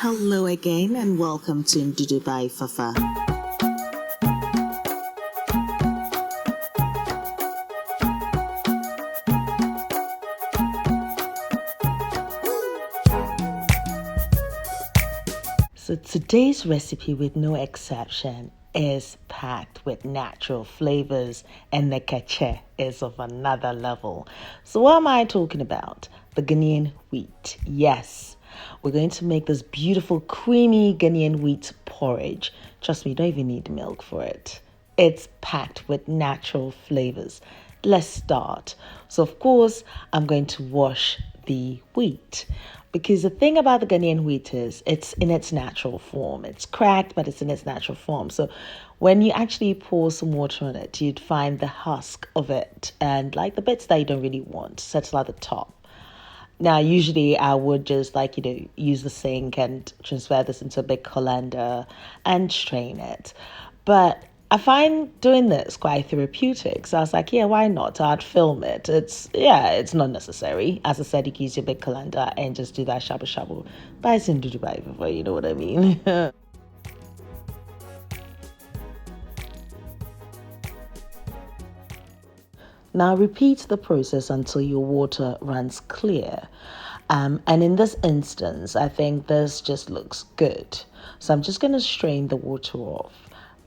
Hello again and welcome to Ndudu by Fafa. So today's recipe, with no exception, is packed with natural flavors, and the cache is of another level. So what am I talking about? The Ghanaian wheat. Yes, we're going to make this beautiful creamy Ghanaian wheat porridge. Trust me, you don't even need milk for it. It's packed with natural flavors. Let's start. So of course, I'm going to wash the wheat, because the thing about the Ghanaian wheat is it's in its natural form. It's cracked, but it's in its natural form. So when you actually pour some water on it, you'd find the husk of it and like the bits that you don't really want settle at the top. Now, usually I would just use the sink and transfer this into a big colander and strain it. But I find doing this quite therapeutic. So I was like, yeah, why not? I'd film it. It's not necessary. As I said, you can use your big colander and just do that shabu shabu. But it's in Dubai before, you know what I mean? Now repeat the process until your water runs clear. And in this instance, I think this just looks good. So I'm just going to strain the water off.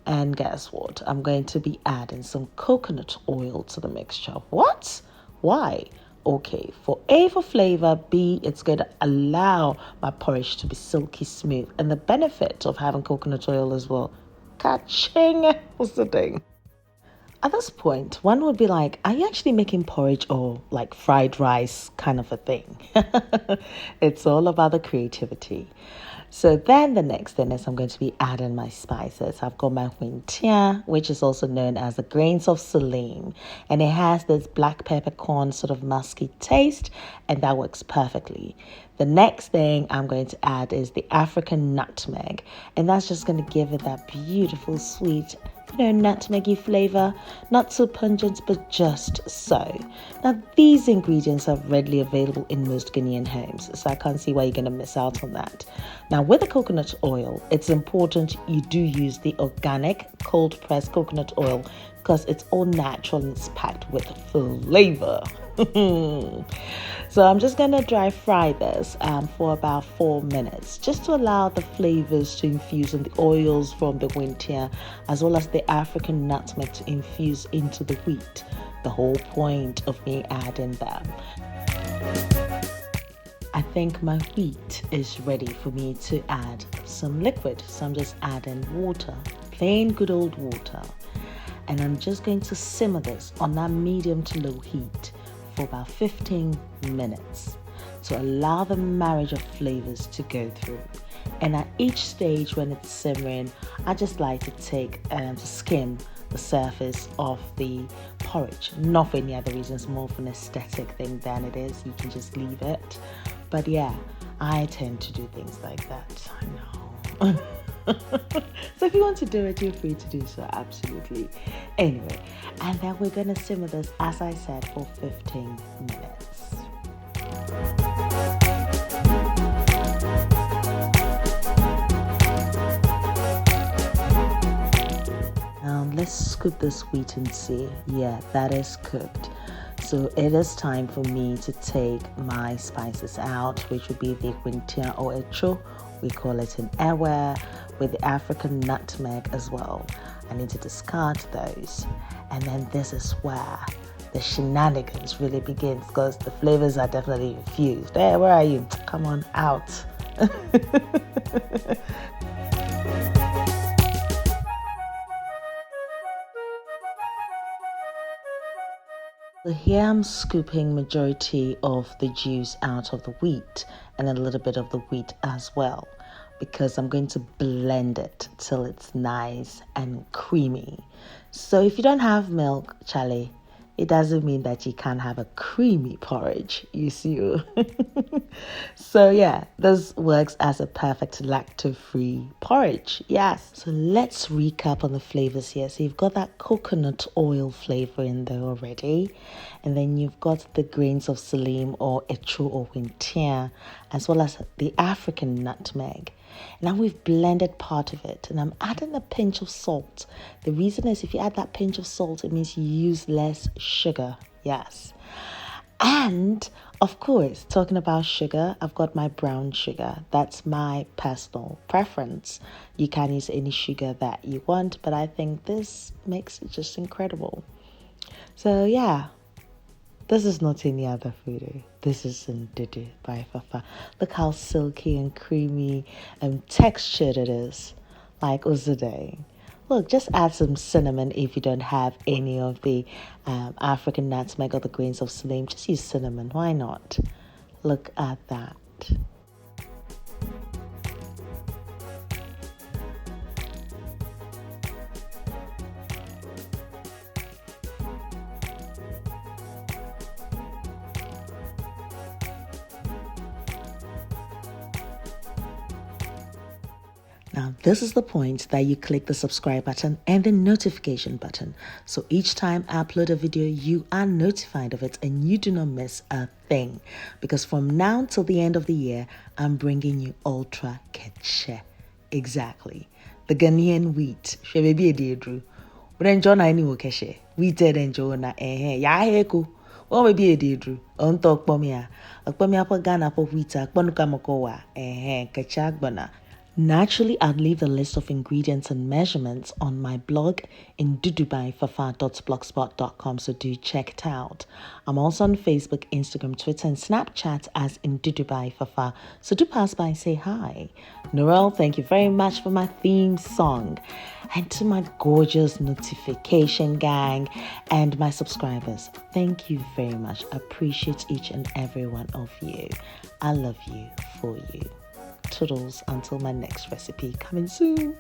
And guess what? I'm going to be adding some coconut oil to the mixture. What? Why? Okay, for flavor, B, it's going to allow my porridge to be silky smooth. And the benefit of having coconut oil as well. Ka-ching! What's the thing? At this point, one would be like, are you actually making porridge or like fried rice kind of a thing? It's all about the creativity. So then the next thing is I'm going to be adding my spices. I've got my wintia, which is also known as the grains of salim. And it has this black peppercorn sort of musky taste, and that works perfectly. The next thing I'm going to add is the African nutmeg, and that's just going to give it that beautiful sweet nutmeggy flavor, not so pungent, but just so. Now, these ingredients are readily available in most Ghanaian homes, so I can't see why you're going to miss out on that. Now, with the coconut oil, it's important you do use the organic cold-pressed coconut oil because it's all natural and it's packed with flavor. So I'm just going to dry fry this for about 4 minutes, just to allow the flavors to infuse in the oils from the wintia, as well as the African nutmeg to infuse into the wheat. The whole point of me adding them. I think my wheat is ready for me to add some liquid. So I'm just adding water, plain good old water. And I'm just going to simmer this on that medium to low heat for about 15 minutes to allow the marriage of flavors to go through. And at each stage when it's simmering, I just like to take to skim the surface of the porridge. Not for any other reasons, more of an aesthetic thing than it is. You can just leave it. But yeah, I tend to do things like that. I know. So if you want to do it, you're free to do so, absolutely. Anyway, and then we're going to simmer this, as I said, for 15 minutes. Now let's scoop this wheat and see. Yeah, that is cooked. So it is time for me to take my spices out, which would be the wintia or echo. We call it in Ewe, with the African nutmeg as well. I need to discard those. And then this is where the shenanigans really begins, because the flavors are definitely infused. Hey, where are you? Come on out. So here I'm scooping majority of the juice out of the wheat and a little bit of the wheat as well, because I'm going to blend it till it's nice and creamy. So if you don't have milk, Charlie, it doesn't mean that you can't have a creamy porridge, you see. So yeah, this works as a perfect lactose-free porridge. Yes. So let's recap on the flavors here. So you've got that coconut oil flavor in there already. And then you've got the grains of salim or echu or wintia. as well as the African nutmeg. Now we've blended part of it, and I'm adding a pinch of salt. The reason is if you add that pinch of salt, it means you use less sugar. Yes. And of course, talking about sugar, I've got my brown sugar. That's my personal preference. You can use any sugar that you want, but I think this makes it just incredible. So yeah, this is not any other food. This is Ndudu by Fafa. Look how silky and creamy and textured it is, like Uzude. Look, just add some cinnamon if you don't have any of the African nutmeg or the grains of slim. Just use cinnamon. Why not? Look at that. Now, this is the point that you click the subscribe button and the notification button. So each time I upload a video, you are notified of it and you do not miss a thing. Because from now till the end of the year, I'm bringing you Ultra Ketche. Exactly. The Ghanaian wheat. Shebebi ededru. Urenjo na ini wokeshe. Wheat edenjo na ya heku. What may be a dedru? On talk pomia. A pomia po Ghana po wheat. Akponuka mokowa. Kachak bana. Naturally, I'll leave the list of ingredients and measurements on my blog in ndudubyfafa.blogspot.com, so do check it out. I'm also on Facebook, Instagram, Twitter, and Snapchat as Ndudubyfafa, so do pass by and say hi. Noel, thank you very much for my theme song. And to my gorgeous notification gang and my subscribers, thank you very much. I appreciate each and every one of you. I love you for you. Toodles until my next recipe coming soon.